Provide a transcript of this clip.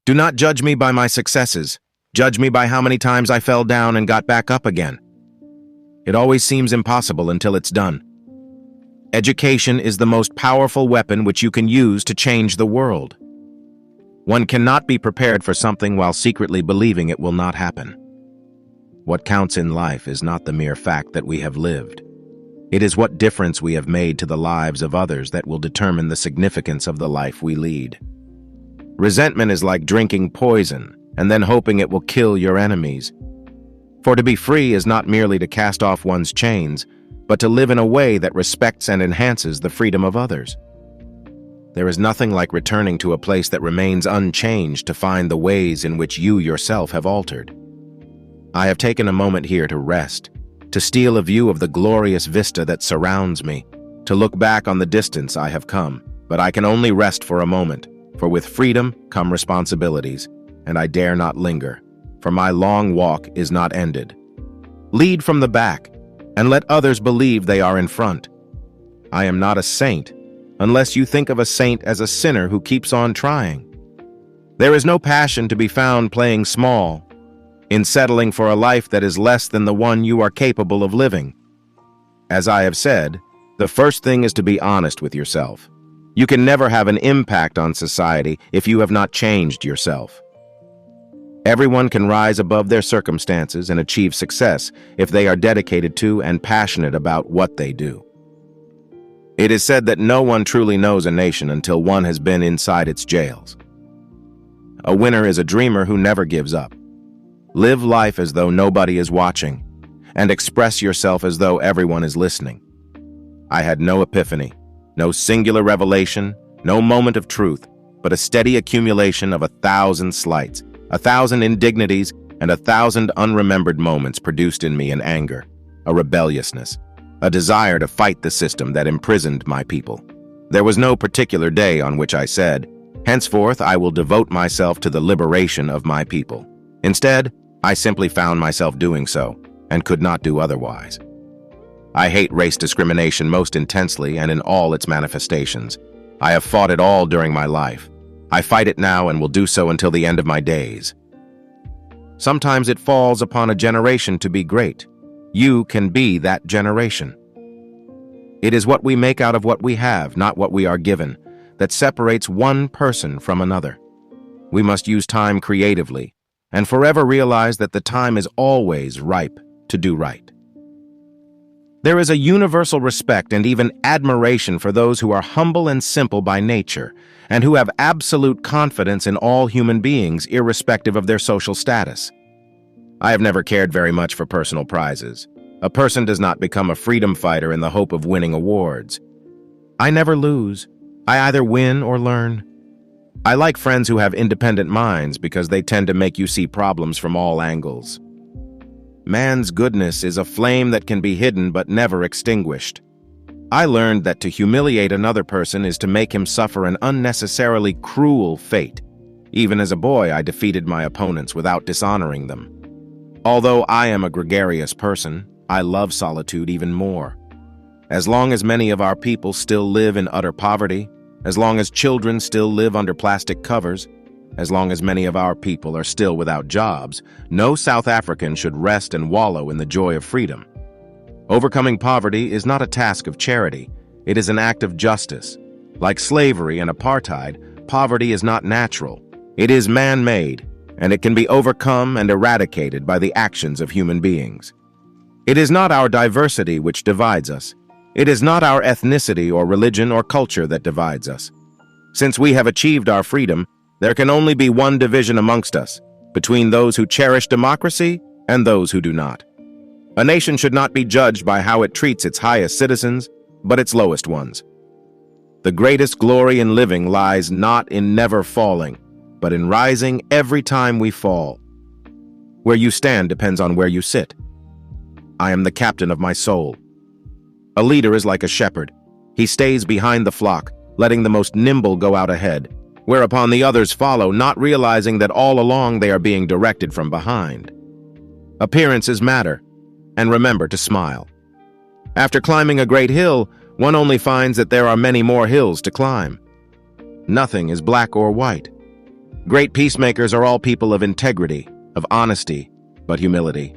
Do not judge me by my successes. Judge me by how many times I fell down and got back up again. It always seems impossible until it's done. Education is the most powerful weapon which you can use to change the world. One cannot be prepared for something while secretly believing it will not happen. What counts in life is not the mere fact that we have lived. It is what difference we have made to the lives of others that will determine the significance of the life we lead. Resentment is like drinking poison and then hoping it will kill your enemies. For to be free is not merely to cast off one's chains, but to live in a way that respects and enhances the freedom of others. There is nothing like returning to a place that remains unchanged to find the ways in which you yourself have altered. I have taken a moment here to rest, to steal a view of the glorious vista that surrounds me, to look back on the distance I have come, but I can only rest for a moment, for with freedom come responsibilities, and I dare not linger, for my long walk is not ended. Lead from the back, and let others believe they are in front. I am not a saint, unless you think of a saint as a sinner who keeps on trying. There is no passion to be found playing small, in settling for a life that is less than the one you are capable of living. As I have said, the first thing is to be honest with yourself. You can never have an impact on society if you have not changed yourself. Everyone can rise above their circumstances and achieve success if they are dedicated to and passionate about what they do. It is said that no one truly knows a nation until one has been inside its jails. A winner is a dreamer who never gives up. Live life as though nobody is watching, and express yourself as though everyone is listening. I had no epiphany, no singular revelation, no moment of truth, but a steady accumulation of 1,000 slights, 1,000 indignities, and 1,000 unremembered moments produced in me an anger, a rebelliousness, a desire to fight the system that imprisoned my people. There was no particular day on which I said, "Henceforth I will devote myself to the liberation of my people." Instead, I simply found myself doing so, and could not do otherwise. I hate race discrimination most intensely and in all its manifestations. I have fought it all during my life. I fight it now and will do so until the end of my days. Sometimes it falls upon a generation to be great. You can be that generation. It is what we make out of what we have, not what we are given, that separates one person from another. We must use time creatively, and forever realize that the time is always ripe to do right. There is a universal respect and even admiration for those who are humble and simple by nature, and who have absolute confidence in all human beings, irrespective of their social status. I have never cared very much for personal prizes. A person does not become a freedom fighter in the hope of winning awards. I never lose. I either win or learn. I like friends who have independent minds because they tend to make you see problems from all angles. Man's goodness is a flame that can be hidden but never extinguished. I learned that to humiliate another person is to make him suffer an unnecessarily cruel fate. Even as a boy, I defeated my opponents without dishonoring them. Although I am a gregarious person, I love solitude even more. As long as many of our people still live in utter poverty, as long as children still live under plastic covers, as long as many of our people are still without jobs, no South African should rest and wallow in the joy of freedom. Overcoming poverty is not a task of charity, it is an act of justice. Like slavery and apartheid, poverty is not natural. It is man-made, and it can be overcome and eradicated by the actions of human beings. It is not our diversity which divides us. It is not our ethnicity or religion or culture that divides us. Since we have achieved our freedom, there can only be one division amongst us, between those who cherish democracy and those who do not. A nation should not be judged by how it treats its highest citizens, but its lowest ones. The greatest glory in living lies not in never falling, but in rising every time we fall. Where you stand depends on where you sit. I am the captain of my soul. A leader is like a shepherd. He stays behind the flock, letting the most nimble go out ahead, whereupon the others follow, not realizing that all along they are being directed from behind. Appearances matter, and remember to smile. After climbing a great hill, one only finds that there are many more hills to climb. Nothing is black or white. Great peacemakers are all people of integrity, of honesty, but humility.